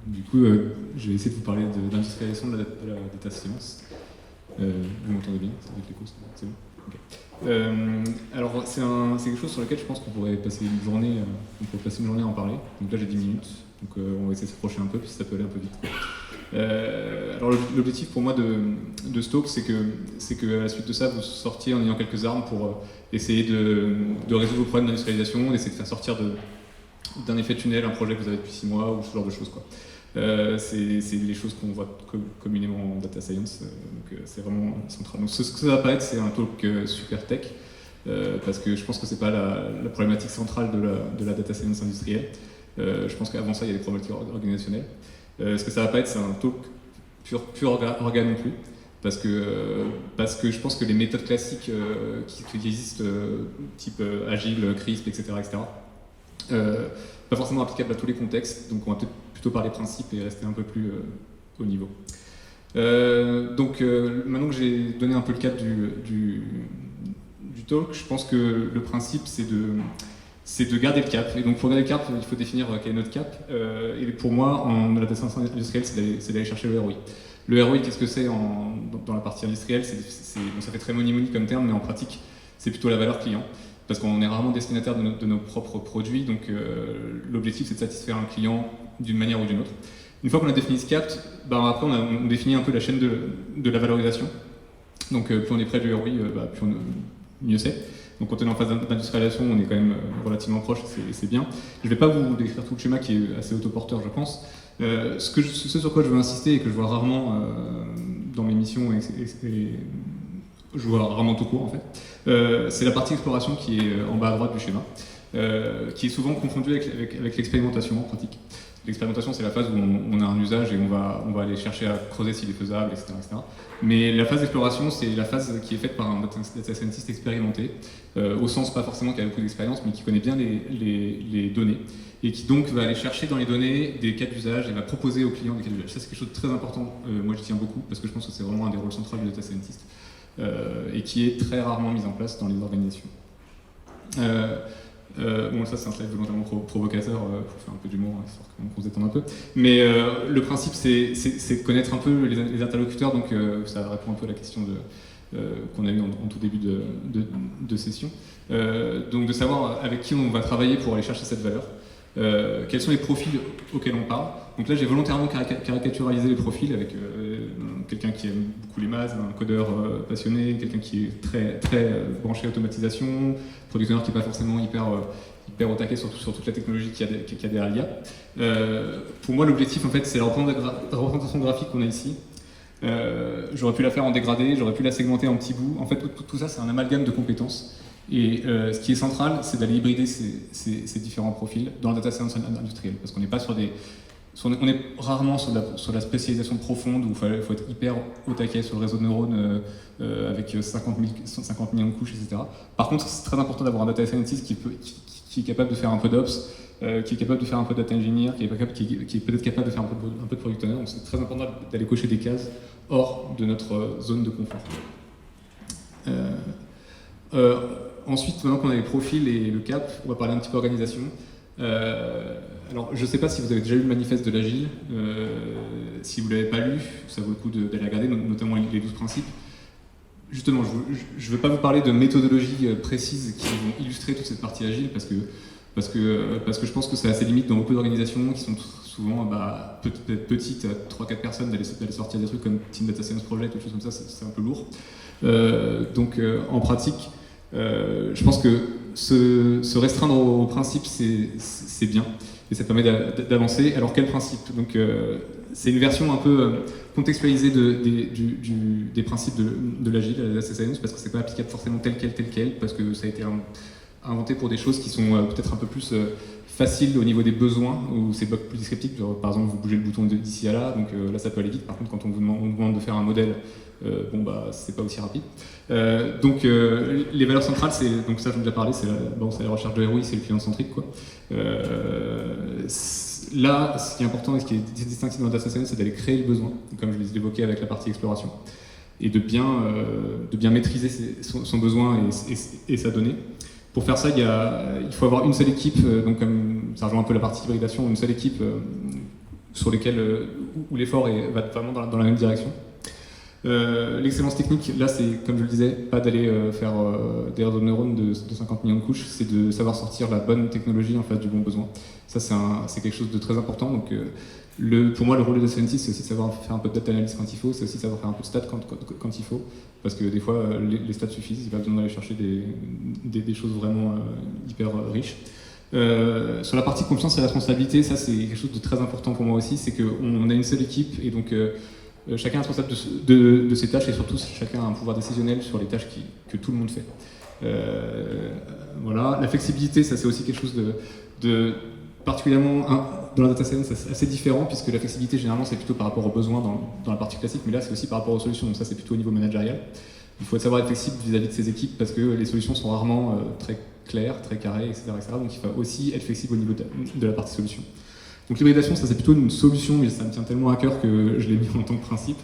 Du coup, je vais essayer de vous parler d'industrialisation de la data science. Vous m'entendez bien? Ça va être l'écho, c'est bon? Okay. Alors, c'est quelque chose sur lequel je pense qu'on pourrait passer une journée, à en parler. Donc là, j'ai 10 minutes, donc on va essayer de se procher un peu, puis ça peut aller un peu vite. Alors, l'objectif pour moi de Stoke, c'est que à la suite de ça, vous sortiez en ayant quelques armes pour essayer de résoudre vos problèmes d'industrialisation, d'essayer de faire sortir d'un effet tunnel un projet que vous avez depuis 6 mois, ou ce genre de choses, quoi. C'est les choses qu'on voit communément en data science, donc c'est vraiment central. Donc ce que ça va pas être, c'est un talk super tech, parce que je pense que c'est pas la problématique centrale de la data science industrielle. Je pense qu'avant ça, il y a des problématiques organisationnelles. Ce que ça va pas être, c'est un talk pur orga non plus, parce que je pense que les méthodes classiques qui existent, type Agile, CRISP, etc., pas forcément applicables à tous les contextes, donc on va peut-être plutôt parler principes et rester un peu plus au niveau. Maintenant que j'ai donné un peu le cadre du talk, je pense que le principe c'est de garder le cap. Et donc pour garder le cap, il faut définir quel est notre cap. Et pour moi, en data science industrielle, c'est d'aller chercher le ROI. Le ROI, qu'est-ce que c'est dans la partie industrielle? Bon, ça fait très money comme terme, mais en pratique, c'est plutôt la valeur client. Parce qu'on est rarement destinataire de nos propres produits, donc l'objectif c'est de satisfaire un client d'une manière ou d'une autre. Une fois qu'on a défini ce cap, après on définit un peu la chaîne de la valorisation. Donc plus on est près du ROI, mieux c'est. Donc quand on est en phase d'industrialisation, on est quand même relativement proche, c'est bien. Je ne vais pas vous décrire tout le schéma qui est assez autoporteur, je pense. Ce sur quoi je veux insister et que je vois rarement dans mes missions et je vois rarement tout court en fait, c'est la partie exploration qui est en bas à droite du schéma, qui est souvent confondue avec l'expérimentation en pratique. L'expérimentation, c'est la phase où on a un usage et on va aller chercher à creuser s'il est faisable, etc., etc. Mais la phase d'exploration, c'est la phase qui est faite par un data scientist expérimenté, au sens pas forcément qui a beaucoup d'expérience, mais qui connaît bien les données, et qui donc va aller chercher dans les données des cas d'usage et va proposer aux clients des cas d'usage. Ça, c'est quelque chose de très important, moi je tiens beaucoup, parce que je pense que c'est vraiment un des rôles centraux du data scientist, et qui est très rarement mis en place dans les organisations. Bon, ça c'est un slide volontairement provocateur pour faire un peu d'humour, histoire qu'on se détende un peu. Mais le principe c'est de connaître un peu les interlocuteurs, donc ça répond un peu à la question qu'on a eue en tout début de session. Donc de savoir avec qui on va travailler pour aller chercher cette valeur. Quels sont les profils auxquels on parle. Donc là j'ai volontairement caricaturalisé les profils avec quelqu'un qui aime beaucoup les maths, un codeur passionné, quelqu'un qui est très branché automatisation, product owner qui n'est pas forcément hyper au taquet sur toute la technologie qu'il y a derrière l'IA. Pour moi l'objectif en fait c'est la représentation graphique qu'on a ici. J'aurais pu la faire en dégradé, j'aurais pu la segmenter en petits bouts. En fait tout ça c'est un amalgame de compétences. Et ce qui est central, c'est d'aller hybrider ces différents profils dans la data science industrielle, parce qu'on n'est pas on est rarement sur la spécialisation profonde où il faut être hyper au taquet sur le réseau de neurones avec 50 millions de couches, etc. Par contre, c'est très important d'avoir un data scientist qui est capable de faire un peu d'ops, qui est capable de faire un peu de data engineer, qui est peut-être capable de faire un peu de product owner. Donc c'est très important d'aller cocher des cases hors de notre zone de confort. Ensuite, maintenant qu'on a les profils et le cap, on va parler un petit peu organisation. Alors, je ne sais pas si vous avez déjà lu le manifeste de l'Agile. Si vous ne l'avez pas lu, ça vaut le coup d'aller regarder, notamment les 12 principes. Justement, je ne veux pas vous parler de méthodologies précises qui vont illustrer toute cette partie Agile, parce que je pense que c'est assez limite dans beaucoup d'organisations qui sont souvent petites, 3-4 personnes, d'aller sortir des trucs comme Team Data Science Project ou des choses comme ça, c'est un peu lourd. En pratique, je pense que se restreindre aux principes, c'est bien, et ça permet d'avancer. Alors quel principe? Donc c'est une version un peu contextualisée des principes de l'Agile, de la data science, parce que c'est pas applicable forcément tel quel, parce que ça a été inventé pour des choses qui sont peut-être un peu plus faciles au niveau des besoins, ou c'est plus descriptif. Par exemple, vous bougez le bouton d'ici à là, donc là ça peut aller vite. Par contre, quand on vous demande de faire un modèle, c'est pas aussi rapide. Les valeurs centrales, donc ça j'en ai déjà parlé, c'est la recherche de ROI, c'est le client centrique, quoi. Là, ce qui est important et ce qui est distinctif dans la data science, c'est d'aller créer le besoin, comme je l'ai évoqué avec la partie exploration, et de bien maîtriser son besoin et sa donnée. Pour faire ça, il faut avoir une seule équipe, donc comme ça rejoint un peu la partie hybridation, une seule équipe sur lesquels où l'effort va vraiment dans la même direction. L'excellence technique, là, c'est, comme je le disais, pas d'aller faire des réseaux de neurones de 50 millions de couches, c'est de savoir sortir la bonne technologie en face du bon besoin. Ça, c'est quelque chose de très important. Donc, pour moi, le rôle de data scientist, c'est aussi savoir faire un peu de data analysis quand il faut, c'est aussi savoir faire un peu de stats quand il faut, parce que des fois, les stats suffisent, il n'y a pas besoin d'aller chercher des choses vraiment hyper riches. Sur la partie confiance et responsabilité, ça c'est quelque chose de très important pour moi aussi, c'est qu'on a une seule équipe et donc chacun est responsable de ses tâches et surtout chacun a un pouvoir décisionnel sur les tâches que tout le monde fait. Voilà. La flexibilité, ça c'est aussi quelque chose de particulièrement dans la data science assez différent, puisque la flexibilité généralement c'est plutôt par rapport aux besoins dans la partie classique, mais là c'est aussi par rapport aux solutions, donc ça c'est plutôt au niveau managérial. Il faut savoir être flexible vis-à-vis de ses équipes parce que les solutions sont rarement très claires, très carrées, etc., etc. Donc il faut aussi être flexible au niveau de la partie solution. Donc l'hybridation, ça c'est plutôt une solution, mais ça me tient tellement à cœur que je l'ai mis en tant que principe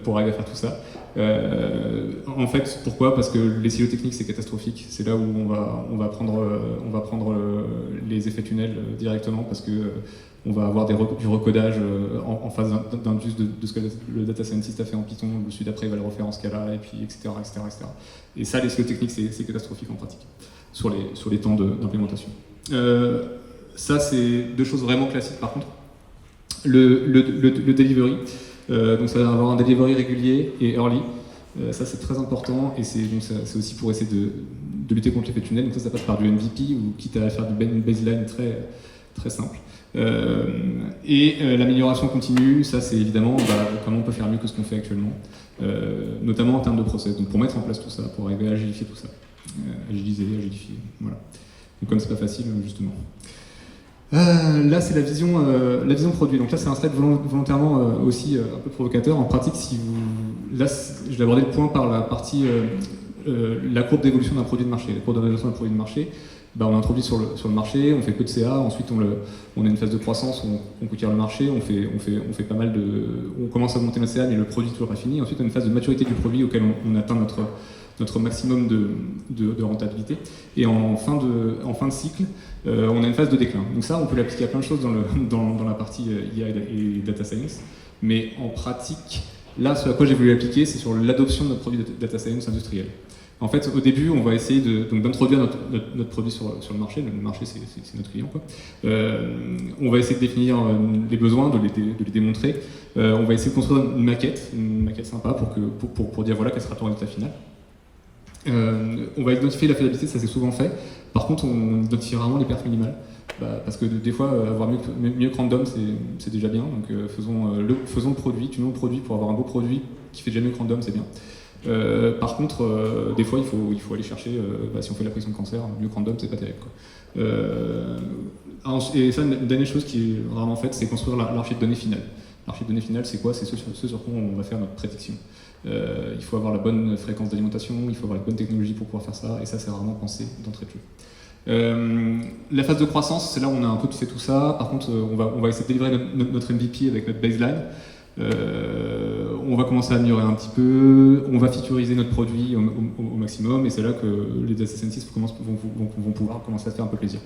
pour arriver à faire tout ça. En fait, pourquoi? Parce que les silos techniques c'est catastrophique. C'est là où on va prendre les effets tunnels directement parce que on va avoir du recodage en phase d'indus de ce que le data scientist a fait en Python. Le suite d'après il va le refaire en Scala et puis etc. Et ça, les silos techniques c'est catastrophique en pratique sur les temps d'implémentation. Ça, c'est deux choses vraiment classiques par contre. Le delivery, donc ça va avoir un delivery régulier et early. Ça, c'est très important et c'est aussi pour essayer de lutter contre l'effet tunnel. Donc ça passe par du MVP ou quitte à faire une baseline très, très simple. L'amélioration continue, ça c'est évidemment comment on peut faire mieux que ce qu'on fait actuellement, notamment en termes de process. Donc pour mettre en place tout ça, pour arriver à agilifier tout ça. Agiliser, agidifier, voilà. Donc comme c'est pas facile, justement. Là, c'est la vision produit. Donc là, c'est un slide volontairement aussi un peu provocateur. En pratique, là, je vais aborder le point par la partie la courbe d'évolution d'un produit de marché. La courbe d'évolution d'un produit de marché, on introduit sur le marché, on fait peu de CA, ensuite on a une phase de croissance, on conquiert le marché, on fait pas mal on commence à augmenter notre CA, mais le produit n'est toujours pas fini. Ensuite, on a une phase de maturité du produit auquel on atteint notre maximum de rentabilité. Et en fin de cycle, on a une phase de déclin. Donc ça, on peut l'appliquer à plein de choses dans la partie IA et Data Science. Mais en pratique, là, ce à quoi j'ai voulu l'appliquer, c'est sur l'adoption de notre produit de Data Science industriel. En fait, au début, on va essayer d'introduire notre produit sur le marché. Le marché, c'est notre client, quoi. On va essayer de définir les besoins, de les démontrer. On va essayer de construire une maquette sympa pour dire voilà quel sera ton résultat final. On va identifier la faisabilité, ça c'est souvent fait. Par contre, on identifie rarement les pertes minimales. Parce que des fois, avoir mieux que random, c'est déjà bien. Donc faisons le produit, tunons le produit pour avoir un beau produit qui fait déjà mieux que random, c'est bien. Par contre, des fois, il faut aller chercher, si on fait la prédiction de cancer, mieux que random, c'est pas terrible, quoi. Et ça, une dernière chose qui est rarement faite, c'est construire l'archi de données finale. L'archi de données finale, c'est quoi? C'est ce sur quoi on va faire notre prédiction. Il faut avoir la bonne fréquence d'alimentation, il faut avoir la bonne technologie pour pouvoir faire ça, et ça, c'est rarement pensé d'entrée de jeu. La phase de croissance, c'est là où on a un peu fait tout ça. Par contre, on va essayer de délivrer notre MVP avec notre baseline. On va commencer à améliorer un petit peu, on va featuriser notre produit au maximum, et c'est là que les data scientists vont pouvoir commencer à se faire un peu plaisir.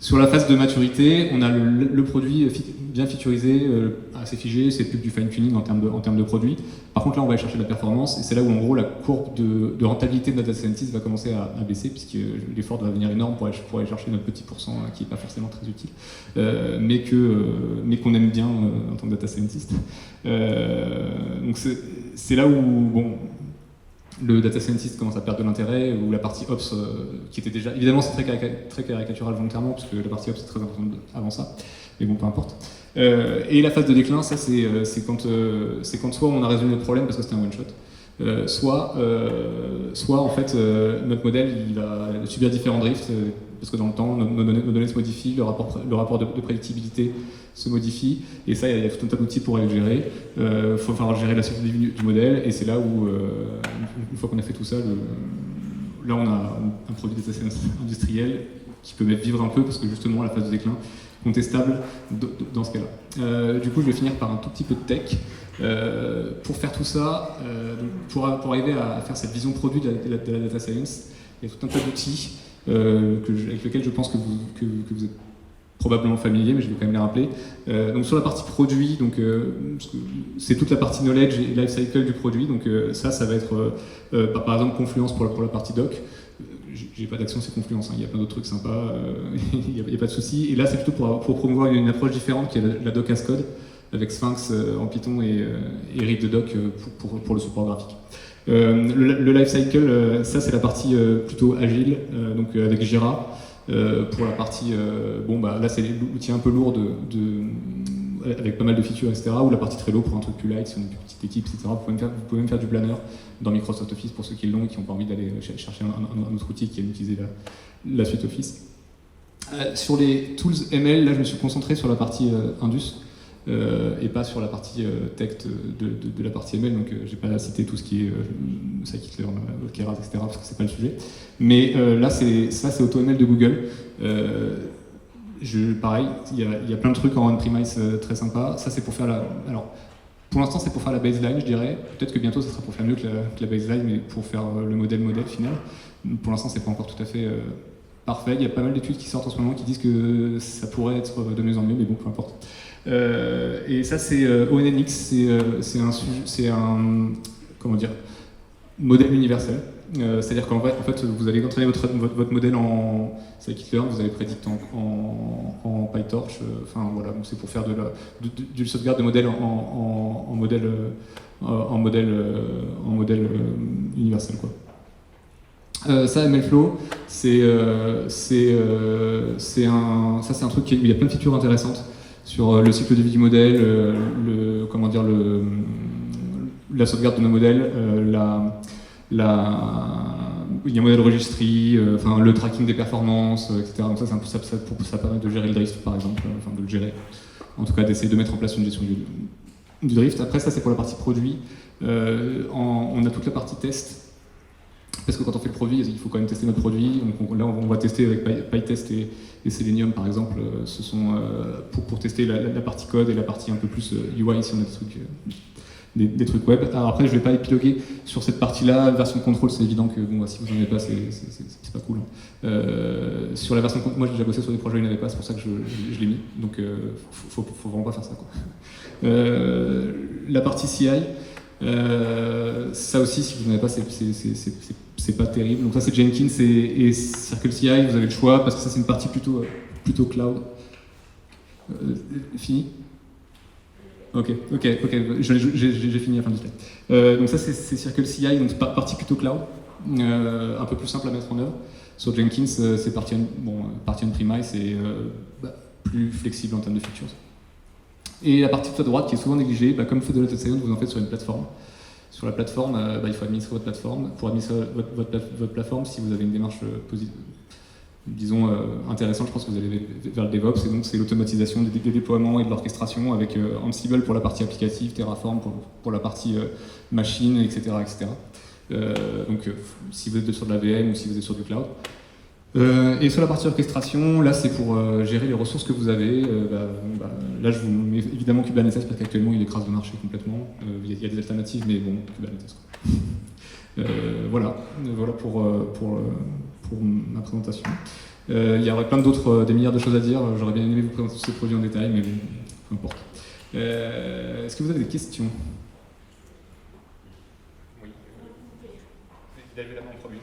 Sur la phase de maturité, on a le produit bien featurisé, assez figé, c'est plus du fine-tuning en termes de produit. Par contre là, on va aller chercher de la performance, et c'est là où en gros la courbe de rentabilité de notre data scientist va commencer à baisser, puisque l'effort va devenir énorme pour aller chercher notre petit pourcent qui n'est pas forcément très utile, mais qu'on aime bien en tant que data scientist. Donc c'est là où le data scientist commence à perdre de l'intérêt, ou la partie ops qui était déjà... Évidemment, c'est très caricatural volontairement, puisque la partie ops est très importante avant ça, mais bon, peu importe. Et la phase de déclin, ça c'est quand soit on a résolu notre problème parce que c'était un one-shot, soit en fait notre modèle il va subir différents drifts, parce que dans le temps, nos données se modifient, le rapport de prédictibilité se modifie, et ça, il y a tout un tas d'outils pour aller le gérer. Il faut falloir gérer la suite du modèle, et c'est là où, une fois qu'on a fait tout ça, là on a un produit data science industriel qui peut même vivre un peu, parce que justement, la phase de déclin, contestable dans ce cas-là. Du coup, je vais finir par un tout petit peu de tech. Pour faire tout ça, pour arriver à faire cette vision produit de la data science, il y a tout un tas d'outils avec lesquels je pense que vous êtes probablement familiers, mais je vais quand même les rappeler. Donc sur la partie produit, donc c'est toute la partie knowledge et life cycle du produit. Donc ça va être par exemple Confluence pour la partie doc. J'ai pas d'action, c'est Confluence, hein. Il y a plein d'autres trucs sympas, il n'y a pas de souci. Et là, c'est plutôt pour promouvoir une approche différente qui est la doc as code, avec Sphinx en Python et Read the Doc pour le support graphique. Le lifecycle, ça c'est la partie plutôt agile, donc avec Jira. Pour la partie, là c'est l'outil un peu lourd avec pas mal de features, etc. Ou la partie Trello pour un truc plus light, si on est une petite équipe, etc. Vous pouvez même faire du planner dans Microsoft Office pour ceux qui l'ont et qui n'ont pas envie d'aller chercher un autre outil qui aime utiliser la suite Office. Sur les tools ML, là je me suis concentré sur la partie Indus. Et pas sur la partie texte de la partie ML, donc j'ai pas cité tout ce qui est scikit-learn, Keras, etc. parce que c'est pas le sujet. Mais là, c'est AutoML de Google. Pareil, il y a plein de trucs en on-premise très sympa. Ça, c'est pour faire alors, pour l'instant, c'est pour faire la baseline, je dirais. Peut-être que bientôt, ça sera pour faire mieux que la baseline, mais pour faire le modèle final. Pour l'instant, c'est pas encore tout à fait parfait. Il y a pas mal d'études qui sortent en ce moment qui disent que ça pourrait être de mieux en mieux, mais bon, peu importe. Et ça, c'est ONNX, c'est un comment dire, modèle universel. C'est-à-dire qu'en fait, vous allez entraîner votre modèle en scikit-learn, vous allez prédicter en PyTorch. Enfin voilà, c'est pour faire du sauvegarde de modèle en modèle universel, quoi. Ça, MLflow, c'est un truc où il y a plein de features intéressantes sur le cycle de vie du modèle, la sauvegarde de nos modèles, il y a un modèle registry, le tracking des performances, etc. Donc ça permet de gérer le drift, par exemple, de le gérer. En tout cas, d'essayer de mettre en place une gestion du drift. Après, ça, c'est pour la partie produit. On a toute la partie test. Parce que quand on fait le produit, il faut quand même tester notre produit. Donc là, on va tester avec PyTest et Selenium, par exemple. Ce sont pour tester la partie code et la partie un peu plus UI si on a des trucs web. Alors après, je ne vais pas épiloguer sur cette partie-là. Version contrôle, c'est évident que si vous n'en avez pas, c'est pas cool. Sur la version contrôle, moi j'ai déjà bossé sur des projets où il n'y en avait pas, c'est pour ça que je l'ai mis. Donc faut vraiment pas faire ça, quoi. La partie CI. Ça aussi, si vous n'en avez pas, c'est pas terrible. Donc ça, c'est Jenkins et CircleCI. Vous avez le choix parce que ça, c'est une partie plutôt cloud. Fini. Ok. J'ai fini la fin du slide. Donc ça, c'est CircleCI, donc partie plutôt cloud, un peu plus simple à mettre en œuvre. Sur Jenkins, c'est partie on-premise et plus flexible en termes de features. Et la partie tout à droite qui est souvent négligée, comme fait de data science, vous en faites sur une plateforme. Sur la plateforme, il faut administrer votre plateforme. Pour administrer votre plateforme, si vous avez une démarche intéressante, je pense que vous allez vers le DevOps, et donc c'est l'automatisation des déploiements et de l'orchestration avec Ansible pour la partie applicative, Terraform pour la partie machine, etc. Donc si vous êtes sur de la VM ou si vous êtes sur du cloud. Et sur la partie orchestration, là c'est pour gérer les ressources que vous avez. Là je vous mets évidemment Kubernetes parce qu'actuellement il écrase le marché complètement. Il y a des alternatives, mais bon, Kubernetes. Voilà pour ma présentation. Il y aurait plein d'autres, des milliards de choses à dire. J'aurais bien aimé vous présenter tous ces produits en détail, mais bon, peu importe. Est-ce que vous avez des questions? Oui. Il a levé la main en premier.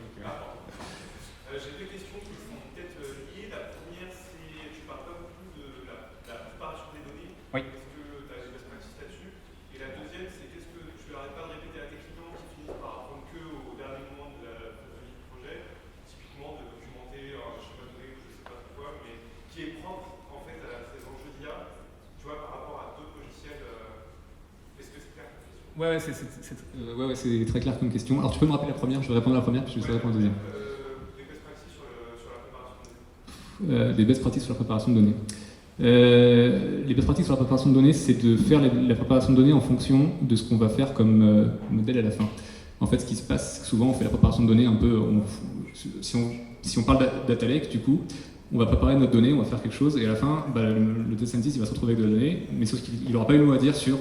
J'ai deux questions qui sont peut-être liées. La première, c'est tu parles pas beaucoup de la préparation des données. Oui. Est-ce que tu as des best practices là-dessus? Et la deuxième, c'est qu'est-ce que tu n'arrêtes pas de répéter à tes clients qui finissent par apprendre que au dernier moment de la vie du projet, typiquement de documenter un schéma de données ou je sais pas quoi, mais qui est propre en fait à ces enjeux d'IA, tu vois, par rapport à d'autres logiciels. Est-ce que c'est clair comme question? Ouais, c'est très clair comme question. Alors tu peux me rappeler la première, je vais répondre à la première, puis je vais répondre à la deuxième. Des best practices sur la préparation de données. Les best practices sur la préparation de données, c'est de faire la préparation de données en fonction de ce qu'on va faire comme modèle à la fin. En fait, ce qui se passe, c'est que souvent on fait la préparation de données un peu... Si on parle data lake, du coup, on va préparer notre donnée, on va faire quelque chose, et à la fin, le data scientist il va se retrouver avec de la donnée, mais sauf qu'il n'aura pas eu le mot à dire sur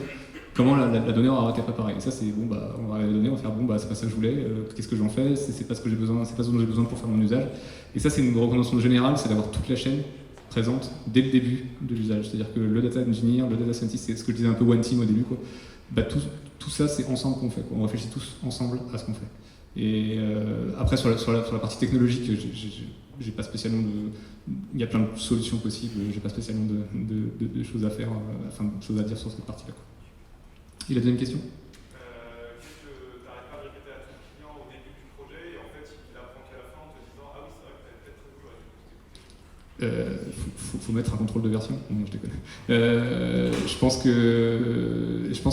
comment la donnée aura été préparée. Et ça, c'est on va regarder la donnée, on va faire c'est pas ça que je voulais, qu'est-ce que j'en fais, c'est pas ce que j'ai besoin, c'est pas ce dont j'ai besoin pour faire mon usage. Et ça, c'est une recommandation générale, c'est d'avoir toute la chaîne présente dès le début de l'usage. C'est-à-dire que le data engineer, le data scientist, c'est ce que je disais un peu one team au début, quoi. Bah, tout ça, c'est ensemble qu'on fait, quoi. On réfléchit tous ensemble à ce qu'on fait. Et après, sur la partie technologique, j'ai pas spécialement il y a plein de solutions possibles, j'ai pas spécialement de choses à faire, enfin, de choses à dire sur cette partie-là, quoi. Et la deuxième question? Qu'est-ce que tu n'arrêtes pas de répéter à ton client au début du projet et en fait il apprend qu'à la fin en te disant ah oui c'est vrai que tu avais peut-être prévu, Faut mettre un contrôle de version. Non, je déconne. Je pense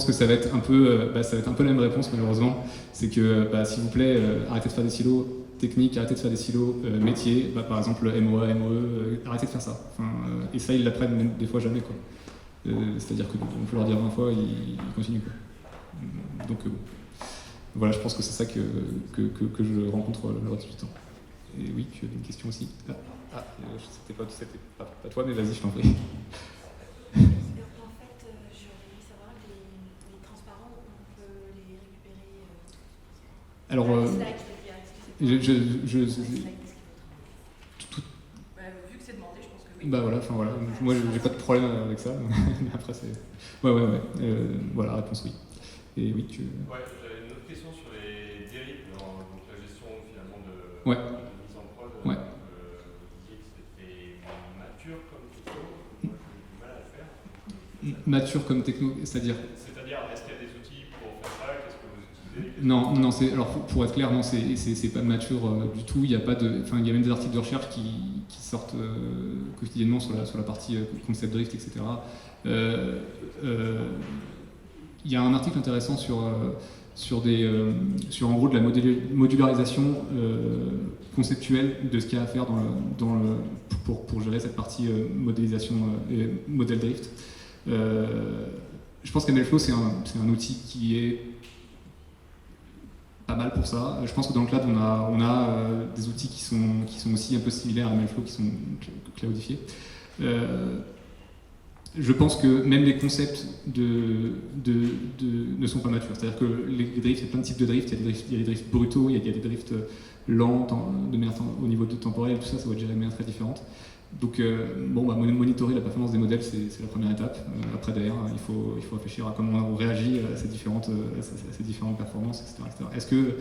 que ça va être un peu, ça va être un peu la même réponse malheureusement. C'est que, s'il vous plaît, arrêtez de faire des silos techniques, arrêtez de faire des silos métiers. Par exemple, MOA, MOE, arrêtez de faire ça. Et ça, ils l'apprennent même des fois jamais, quoi. C'est-à-dire qu'on peut leur dire 20 fois, ils continuent, quoi. Donc voilà, je pense que c'est ça que je rencontre le reste du temps. Et oui, tu avais une question aussi. C'était pas toi, mais vas-y, je t'en prie. En fait, j'aurais voulu savoir les transparents, on peut les récupérer. Alors, vu que c'est demandé, je pense que oui. Voilà, moi j'ai pas de problème avec ça, mais après c'est... Ouais, voilà, réponse oui. Et oui, tu... Ouais, j'avais une autre question sur les dérives, donc la gestion finalement de mise en prod. Ouais. Vous disiez que c'était mature comme techno, moi j'ai eu du mal à le faire. Mature comme techno, c'est-à-dire... C'est-à-dire, est-ce qu'il y a des outils pour faire ça? Qu'est-ce que vous utilisez? Non, alors pour être clair, non, c'est pas mature du tout. Il y a pas de, il y a même des articles de recherche qui sortent quotidiennement sur la partie concept drift, etc. Il y a un article intéressant sur en gros de la modularisation conceptuelle de ce qu'il y a à faire pour gérer cette partie modélisation et modèle drift. Je pense qu'MLflow c'est un outil qui est pas mal pour ça. Je pense que dans le cloud on a des outils qui sont aussi un peu similaires à MLflow, qui sont cloudifiés. Je pense que même les concepts ne sont pas matures. C'est-à-dire que les drifts, il y a plein de types de drifts. Il y a des drifts brutaux, il y a des drifts lents, au niveau de temporel, tout ça va être géré de manière très différente. Donc, monitorer la performance des modèles, c'est la première étape. Après, derrière, il faut réfléchir à comment on réagit à ces différentes performances, etc. Est-ce qu'il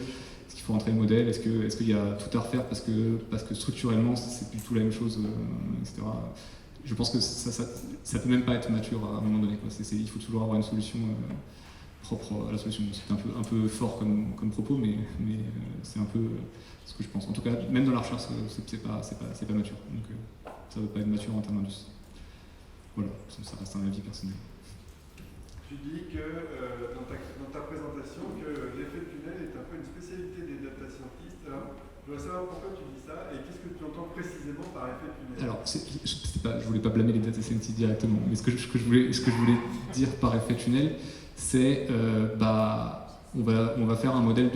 faut rentrer le modèle? Est-ce qu'il y a tout à refaire parce que structurellement, c'est plus du tout la même chose, etc. Je pense que ça peut même pas être mature à un moment donné, quoi. Il faut toujours avoir une solution propre à la solution. C'est un peu fort comme propos, mais c'est un peu ce que je pense. En tout cas, même dans la recherche, c'est pas mature. Donc, ça ne veut pas être mature en termes d'indus. Voilà, ça reste un avis personnel. Tu dis que dans ta présentation que l'effet tunnel est un peu une spécialité des data scientists. Alors, je voudrais savoir pourquoi tu dis ça et qu'est-ce que tu entends précisément par effet tunnel. Alors, je voulais pas blâmer les data scientists directement, mais ce que je voulais dire par effet tunnel, c'est on va faire un modèle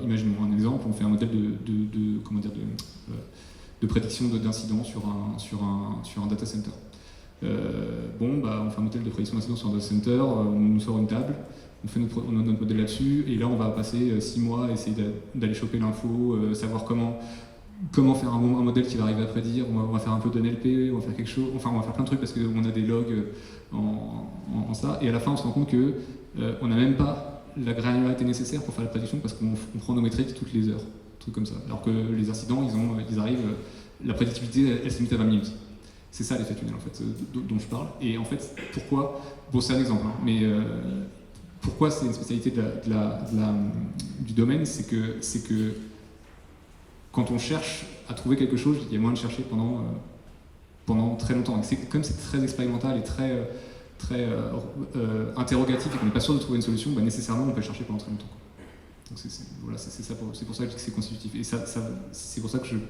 imaginons un exemple, on fait un modèle de prédiction d'incidents sur un data center. On fait un modèle de prédiction d'incidents sur un data center, on nous sort une table, on fait notre modèle là-dessus, et là on va passer 6 mois à essayer d'aller choper l'info, savoir comment faire un modèle qui va arriver à prédire. On va faire un peu de NLP, on va faire quelque chose, on va faire plein de trucs parce qu'on a des logs en ça, et à la fin on se rend compte que on n'a même pas la granularité nécessaire pour faire la prédiction parce qu'on prend nos métriques toutes les heures, trucs comme ça. Alors que les incidents, ils arrivent, la prédictibilité, elle se limite à 20 minutes. C'est ça l'effet tunnel en fait, dont je parle. Et en fait, pourquoi? Bon, c'est un exemple, hein, mais pourquoi c'est une spécialité du domaine, c'est que quand on cherche à trouver quelque chose, il y a moyen de chercher pendant très longtemps. Comme c'est très expérimental et très interrogatif et qu'on n'est pas sûr de trouver une solution, nécessairement on peut le chercher pendant très longtemps. Donc c'est pour ça que c'est constitutif. Et c'est pour ça que je mets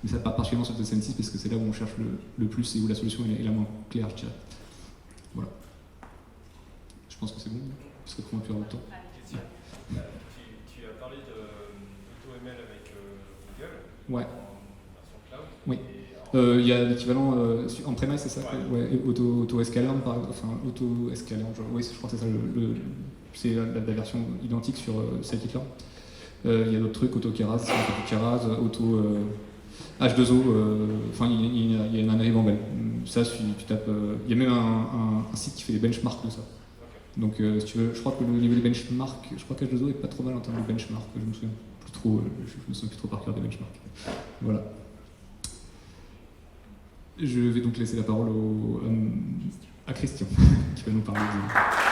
ça pas particulièrement sur le data scientist, parce que c'est là où on cherche le plus et où la solution est la moins claire, je dirais. Voilà. Je pense que c'est bon, parce que comment tu as le temps. Tu as parlé d'AutoML avec Google, ouais. En version cloud. Oui. Il y a l'équivalent en premise, c'est ça? Ouais, AutoScaler, AutoScaler, oui, je crois que c'est ça, c'est la version identique sur Scikit-learn. Il y a d'autres trucs, AutoKeras, H2O, enfin il y a une analyse en belle. Ça, si tu tapes, il y a même un site qui fait des benchmarks de ça. Donc si tu veux, je crois que le niveau des benchmarks, je crois qu'H2O est pas trop mal en termes de benchmark, je me souviens plus trop, je me souviens plus trop par cœur des benchmarks. Voilà. Je vais donc laisser la parole à Christian, qui va nous parler de...